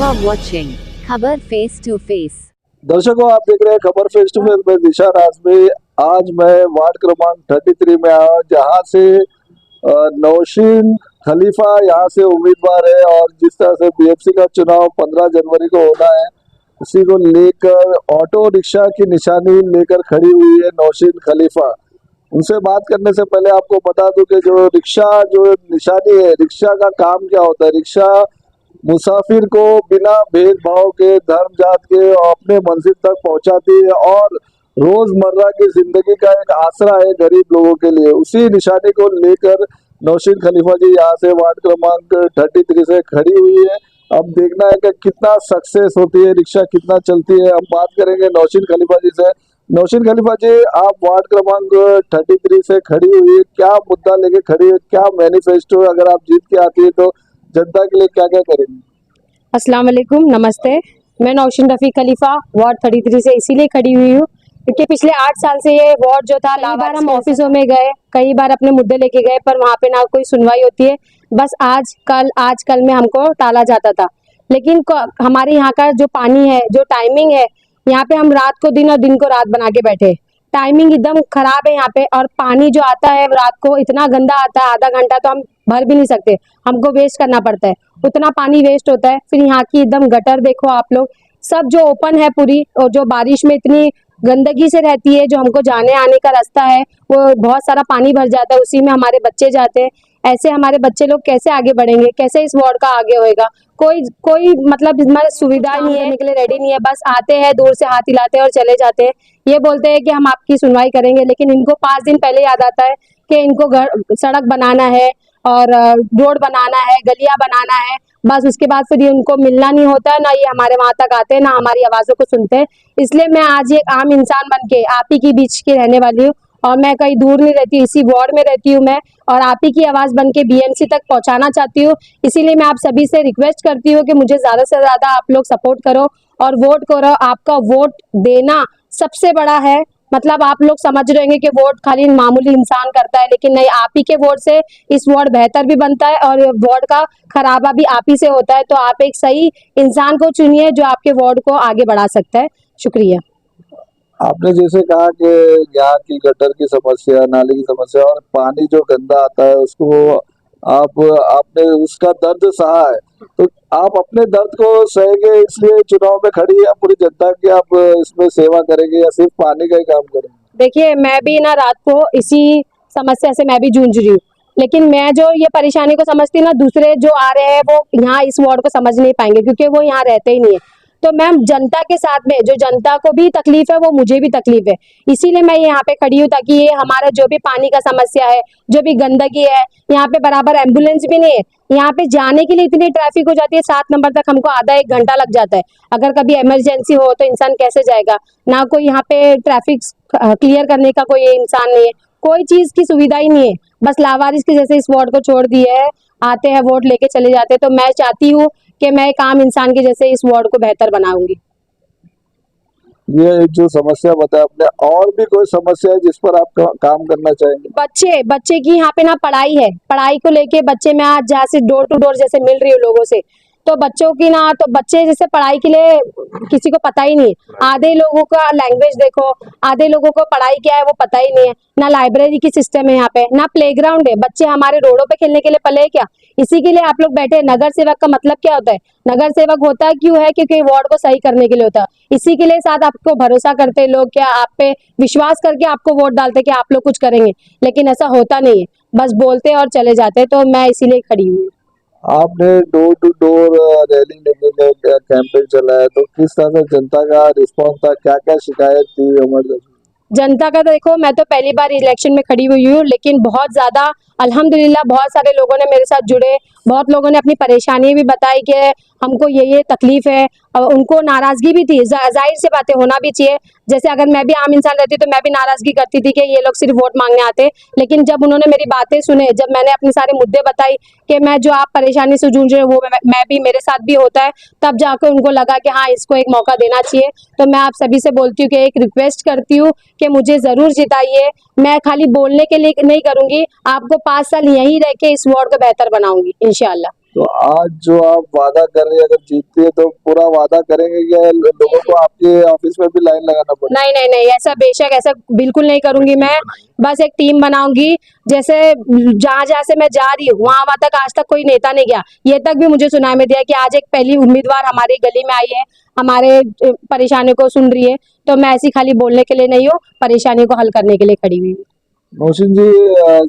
are watching खबर face to face. दर्शकों, आप देख रहे हैं खबर फेस टू फेस में दिशा राजमी। आज मैं वार्ड क्रमांक 33 में आया, जहां से नौशीन खलीफा यहाँ से उम्मीदवार है और जिस तरह से बीएमसी का चुनाव 15 जनवरी को होना है, उसी को लेकर ऑटो रिक्शा की निशानी लेकर खड़ी हुई है नौशीन खलीफा। उनसे बात करने से पहले आपको बता दूं कि जो रिक्शा जो निशानी है, रिक्शा का काम क्या होता है। रिक्शा मुसाफिर को बिना भेदभाव के, धर्म जात के अपने मंजिल तक पहुंचाती है और रोजमर्रा की जिंदगी का एक आसरा है गरीब लोगों के लिए। उसी निशानी को लेकर नौशीन खलीफा जी यहाँ से वार्ड क्रमांक 33 से खड़ी हुई है। अब देखना है कि कितना सक्सेस होती है, रिक्शा कितना चलती है। हम बात करेंगे नौशीन खलीफा जी से। नौशीन खलीफा जी, आप वार्ड क्रमांक 33 से खड़ी हुई है, क्या मुद्दा लेके खड़ी है, क्या मैनिफेस्टो, अगर आप जीत के आती है तो जनता के लिए क्या क्या करेंगे? अस्सलाम वालेकुम, नमस्ते। मैं नौशीन रफ़ी खलीफा वार्ड 33 से इसीलिए खड़ी हुई हूँ क्योंकि पिछले 8 साल से ये वार्ड जो था, कई बार हम ऑफिसों में गए, कई बार अपने मुद्दे लेके गए, पर वहाँ पे ना कोई सुनवाई होती है। बस आज कल में हमको टाला जाता था। लेकिन हमारे यहाँ का जो पानी है, जो टाइमिंग है, यहाँ पे हम रात को दिन और दिन को रात बना के बैठे। टाइमिंग एकदम खराब है यहाँ पे, और पानी जो आता है रात को इतना गंदा आता है, आधा घंटा तो हम भर भी नहीं सकते, हमको वेस्ट करना पड़ता है, उतना पानी वेस्ट होता है। फिर यहाँ की एकदम गटर देखो आप लोग, सब जो ओपन है पूरी, और जो बारिश में इतनी गंदगी से रहती है, जो हमको जाने आने का रास्ता है वो बहुत सारा पानी भर जाता है, उसी में हमारे बच्चे जाते हैं। ऐसे हमारे बच्चे लोग कैसे आगे बढ़ेंगे, कैसे इस वार्ड का आगे होएगा? कोई मतलब इसमें सुविधा नहीं है, निकले रेडी नहीं है, बस आते हैं, दूर से हाथ हिलाते हैं और चले जाते हैं। ये बोलते हैं कि हम आपकी सुनवाई करेंगे, लेकिन इनको 5 दिन पहले याद आता है कि इनको सड़क बनाना है और रोड बनाना है, गलियां बनाना है। बस उसके बाद फिर ये उनको मिलना नहीं होता है, ना ये हमारे वहां तक आते हैं, ना हमारी आवाज़ों को सुनते हैं। इसलिए मैं आज एक आम इंसान बन के आप ही की बीच की रहने वाली हूँ, और मैं कहीं दूर नहीं रहती, इसी वार्ड में रहती हूँ मैं, और आप ही की आवाज़ बन के बीएमसी तक पहुँचाना चाहती हूँ। इसीलिए मैं आप सभी से रिक्वेस्ट करती हूँ कि मुझे ज़्यादा से ज़्यादा आप लोग सपोर्ट करो और वोट करो। आपका वोट देना सबसे बड़ा है। मतलब आप लोग समझ रहे होंगे कि वोट खाली मामूली इंसान करता है, लेकिन नहीं, आप ही के वोट से इस वार्ड बेहतर भी बनता है और वार्ड का खराबा भी आप ही से होता है। तो आप एक सही इंसान को चुनिए जो आपके वार्ड को आगे बढ़ा सकता है। शुक्रिया। आपने जैसे कहा कि यहाँ की गटर की समस्या, नाली की समस्या और पानी जो गंदा आता है उसको आपने उसका दर्द सहा है, तो आप अपने दर्द को सहेंगे, इसलिए चुनाव में खड़ी है पूरी जनता की, आप इसमें सेवा करेंगे या सिर्फ पानी का ही काम करेंगे? देखिए, मैं भी ना रात को इसी समस्या से मैं भी जूझ रही हूँ, लेकिन मैं जो ये परेशानी को समझती ना, दूसरे जो आ रहे हैं वो यहाँ इस वार्ड को समझ नहीं पाएंगे क्योंकि वो यहाँ रहते ही नहीं है। तो मैं जनता के साथ में, जो जनता को भी तकलीफ है वो मुझे भी तकलीफ है, इसीलिए मैं यहाँ पे खड़ी हूँ, ताकि ये हमारा जो भी पानी का समस्या है, जो भी गंदगी है, यहाँ पे बराबर एम्बुलेंस भी नहीं है। यहाँ पे जाने के लिए इतनी ट्रैफिक हो जाती है, 7 नंबर तक हमको आधा 1 घंटा लग जाता है। अगर कभी इमरजेंसी हो तो इंसान कैसे जाएगा? ना कोई यहाँ पे ट्रैफिक क्लियर करने का कोई इंसान नहीं है, कोई चीज की सुविधा ही नहीं है। बस लावारिस के जैसे इस वार्ड को छोड़ दिया है, आते हैं वोट लेके चले जाते हैं। तो मैं चाहती हूँ कि मैं एक आम इंसान के जैसे इस वार्ड को बेहतर बनाऊंगी। ये जो समस्या बताया आपने, और भी कोई समस्या है जिस पर आप काम करना चाहेंगे? बच्चे की यहाँ पे ना पढ़ाई है, पढ़ाई को लेके बच्चे, मैं आज जहाँ से डोर टू डोर जैसे मिल रही हूँ लोगों से, तो बच्चों की ना, तो बच्चे जैसे पढ़ाई के लिए किसी को पता ही नहीं है। आधे लोगों का लैंग्वेज देखो, आधे लोगों को पढ़ाई क्या है वो पता ही नहीं है। ना लाइब्रेरी की सिस्टम है यहाँ पे, ना प्लेग्राउंड है। बच्चे हमारे रोडों पे खेलने के लिए पले है क्या? इसी के लिए आप लोग बैठे। नगर सेवक का मतलब क्या होता है? नगर सेवक होता क्यों है? क्योंकि वार्ड को सही करने के लिए होता है। इसी के लिए साथ आपको भरोसा करते लोग, क्या आप पे विश्वास करके आपको वोट डालते कि आप लोग कुछ करेंगे, लेकिन ऐसा होता नहीं है, बस बोलते और चले जाते। तो मैं इसीलिए खड़ी हूँ। आपने डोर टू डोर रैली लेके कैंपेन चलाया, तो किस तरह से जनता का रिस्पांस था, क्या क्या शिकायत थी हमारे? जनता का तो देखो, मैं तो पहली बार इलेक्शन में खड़ी हुई हूँ, लेकिन बहुत ज़्यादा अल्हम्दुलिल्लाह बहुत सारे लोगों ने मेरे साथ जुड़े, बहुत लोगों ने अपनी परेशानी भी बताई कि हमको ये तकलीफ है, और उनको नाराज़गी भी थी। जाहिर सी बातें होना भी चाहिए। जैसे अगर मैं भी आम इंसान रहती तो मैं भी नाराज़गी करती थी कि ये लोग सिर्फ वोट मांगने आते। लेकिन जब उन्होंने मेरी बातें सुने, जब मैंने अपने सारे मुद्दे बताई कि मैं जो आप परेशानी से जूझ रहे हो वो मैं भी, मेरे साथ भी होता है, तब जाकर उनको लगा कि हाँ, इसको एक मौका देना चाहिए। तो मैं आप सभी से बोलती हूँ कि एक रिक्वेस्ट करती हूँ कि मुझे ज़रूर जिताइए। मैं खाली बोलने के लिए नहीं करूँगी, आपको 5 साल यहीं रह के इस वार्ड को बेहतर बनाऊंगी इंशाल्लाह। तो आज जो आप वादा कर रहे हैं, अगर जीतती है तो पूरा वादा करेंगे कि लोगों को आपके ऑफिस में भी लाइन लगाना पड़ेगा? नहीं नहीं नहीं, ऐसा बेशक ऐसा बिल्कुल नहीं करूंगी मैं। बस एक टीम बनाऊंगी, जैसे जहां जहां से मैं जा रही हूँ वहां तक आज तक कोई नेता नहीं गया। ये तक भी मुझे सुनाई में दिया कि आज एक पहली उम्मीदवार हमारी गली में आई है, हमारे परेशानियों को सुन रही है। तो मैं ऐसी खाली बोलने के लिए नहीं हूँ, परेशानियों को हल करने के लिए खड़ी हुई हूँ। नौशीन जी,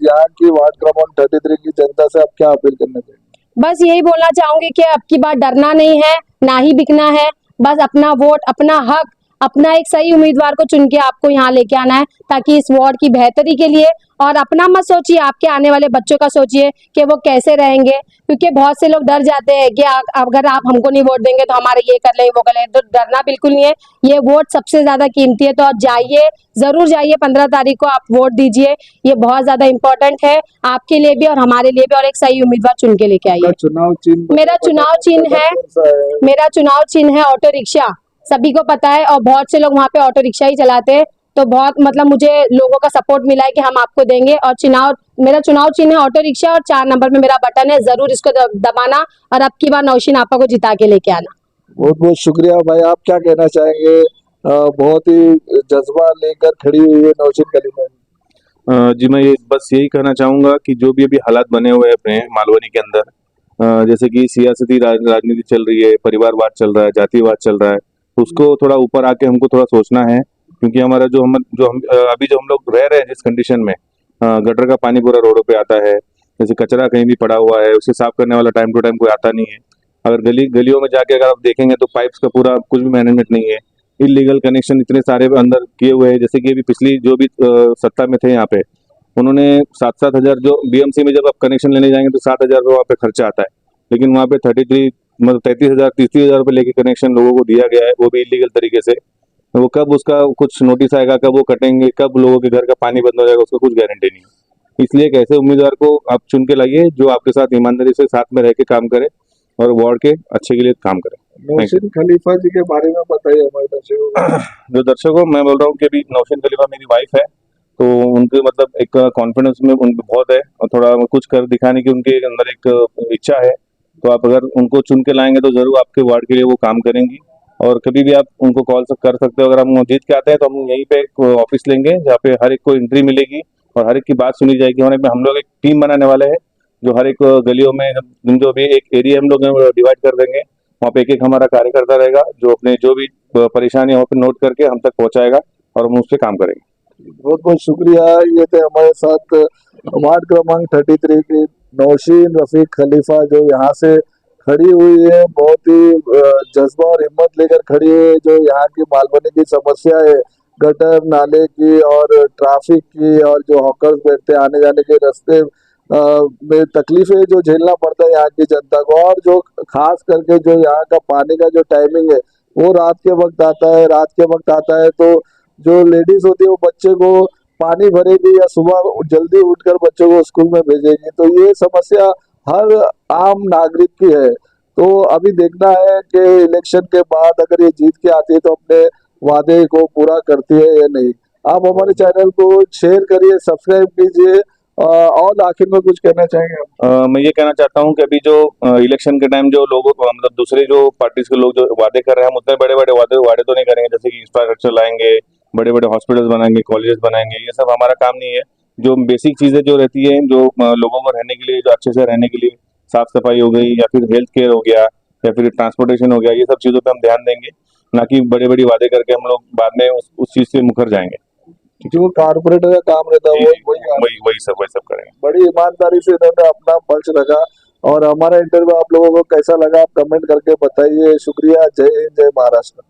यहाँ की वार्ड क्रमांक 33 की जनता से आप क्या अपील करना चाहेंगे? बस यही बोलना चाहूंगी कि अब की बार डरना नहीं है, ना ही बिकना है। बस अपना वोट, अपना हक, अपना एक सही उम्मीदवार को चुन के आपको यहाँ लेके आना है, ताकि इस वार्ड की बेहतरी के लिए। और अपना मत सोचिए, आपके आने वाले बच्चों का सोचिए कि वो कैसे रहेंगे। क्योंकि बहुत से लोग डर जाते हैं कि अगर आप हमको नहीं वोट देंगे तो हमारे ये कर लेंगे वो कर लेंगे। तो डरना बिल्कुल नहीं है, ये वोट सबसे ज्यादा कीमती है। तो आप जाइए, जरूर जाइए, 15 तारीख को आप वोट दीजिए। ये बहुत ज्यादा इंपॉर्टेंट है आपके लिए भी और हमारे लिए भी। और एक सही उम्मीदवार चुन के लेके आइए। चुनाव चिन्ह मेरा चुनाव चिन्ह है, मेरा चुनाव चिन्ह है ऑटो रिक्शा। सभी को पता है और बहुत से लोग वहाँ पे ऑटो रिक्शा ही चलाते हैं। तो बहुत मतलब मुझे लोगों का सपोर्ट मिला है कि हम आपको देंगे। और मेरा चुनाव चिन्ह है ऑटो रिक्शा और 4 नंबर में मेरा बटन है, जरूर इसको दबाना और अब की बार नौशीन आपा को जिता के लेके आना। बहुत बहुत शुक्रिया भाई। आप क्या कहना चाहेंगे? बहुत ही जज्बा लेकर खड़ी हुई है नौशीन खलीफा। जी, मैं ये बस यही कहना चाहूँगा कि जो भी अभी हालात बने हुए हैं मालवनी के अंदर, जैसे कि सियासती राजनीति चल रही है, परिवारवाद चल रहा है, जातिवाद चल रहा है, उसको थोड़ा ऊपर आके हमको थोड़ा सोचना है। क्योंकि हमारा अभी जो हम लोग रह रहे हैं जिस कंडीशन में, गटर का पानी पूरा रोडों पे आता है, जैसे कचरा कहीं भी पड़ा हुआ है उसे साफ करने वाला टाइम टू टाइम कोई आता नहीं है। अगर गलियों में जाके अगर आप देखेंगे तो पाइप्स का पूरा कुछ भी मैनेजमेंट नहीं है। इलीगल कनेक्शन इतने सारे अंदर किए हुए हैं। जैसे कि अभी पिछली जो भी सत्ता में थे यहाँ पे, उन्होंने 7-7 हज़ार, जो बीएमसी में जब आप कनेक्शन लेने जाएंगे तो 7,000 रुपये वहाँ पे खर्चा आता है। लेकिन वहाँ पे 33 हज़ार रुपये लेके कनेक्शन लोगों को दिया गया है, वो भी इलीगल तरीके से। वो कब उसका कुछ नोटिस आएगा, कब वो कटेंगे, कब लोगों के घर का पानी बंद हो जाएगा, उसका कुछ गारंटी नहीं है। इसलिए एक ऐसे उम्मीदवार को आप चुन के लाइए जो आपके साथ ईमानदारी से साथ में रह के काम करे और वार्ड के अच्छे के लिए काम करे। नौशीन खलीफा जी के बारे में बताइए हमारे दर्शकों को। जो दर्शकों, मैं बोल रहा हूँ कि अभी नौशीन खलीफा मेरी वाइफ है, तो उनके मतलब एक कॉन्फिडेंस में उनको बहुत है और थोड़ा कुछ कर दिखाने की उनके अंदर एक इच्छा है। तो आप अगर उनको चुन के लाएंगे तो जरूर आपके वार्ड के लिए वो काम करेंगी। और कभी भी आप उनको कॉल कर सकते हो। अगर हम जीत के आते हैं तो हम यहीं पे एक ऑफिस लेंगे जहाँ पे हर एक को एंट्री मिलेगी और हर एक की बात सुनी जाएगी। हम लोग एक टीम बनाने वाले हैं जो हर एक गलियों में जो भी एक एरिया हम लोग डिवाइड कर देंगे, वहाँ पे एक हमारा कार्यकर्ता रहेगा जो अपने जो भी परेशानी वहाँ पे नोट करके हम तक पहुँचाएगा और हम उस पर काम करेंगे। बहुत बहुत शुक्रिया। ये थे हमारे साथ वार्ड क्रमांक 33 की नौशीन रफीक खलीफा, जो यहाँ से खड़ी हुई है। बहुत ही जज्बा और हिम्मत लेकर खड़ी है। जो यहाँ की मालवनी की समस्या है, गटर नाले की और ट्रैफिक की, और जो हॉकर्स बैठते आने जाने के रास्ते में तकलीफें जो झेलना पड़ता है यहाँ की जनता को, और जो खास करके जो यहाँ का पानी का जो टाइमिंग है वो रात के वक्त आता है। रात के वक्त आता है तो जो लेडीज होती है वो बच्चे को पानी भरेगी या सुबह जल्दी उठकर बच्चों को स्कूल में भेजेगी। तो ये समस्या हर आम नागरिक की है। तो अभी देखना है कि इलेक्शन के बाद अगर ये जीत के आती है तो अपने वादे को पूरा करती है या नहीं। आप हमारे चैनल को शेयर करिए, सब्सक्राइब कीजिए। और आखिर में कुछ कहना चाहेंगे? मैं ये कहना चाहता हूँ कि अभी जो इलेक्शन के टाइम जो लोगों को मतलब दूसरे जो पार्टीज के लोग जो वादे कर रहे हैं, हम उतने बड़े बड़े वादे तो नहीं करेंगे। जैसे कि इंफ्रास्ट्रक्चर लाएंगे, बड़े बड़े हॉस्पिटल्स बनाएंगे, कॉलेजेस बनाएंगे, ये सब हमारा काम नहीं है। जो बेसिक चीजें जो रहती है, जो लोगों को रहने के लिए, जो अच्छे से रहने के लिए, साफ सफाई हो गई या फिर हेल्थ केयर हो गया या फिर ट्रांसपोर्टेशन हो गया, ये सब चीजों पे हम ध्यान देंगे, ना कि बड़े बड़ी वादे करके हम लोग बाद में उस चीज से मुकर जाएंगे। जो कारपोरेटर का काम रहता है वही सब करेंगे। बड़ी ईमानदारी से इन्होंने अपना पक्ष रखा। और हमारा इंटरव्यू आप लोगों को कैसा लगा आप कमेंट करके बताइए। शुक्रिया। जय हिंद, जय महाराष्ट्र।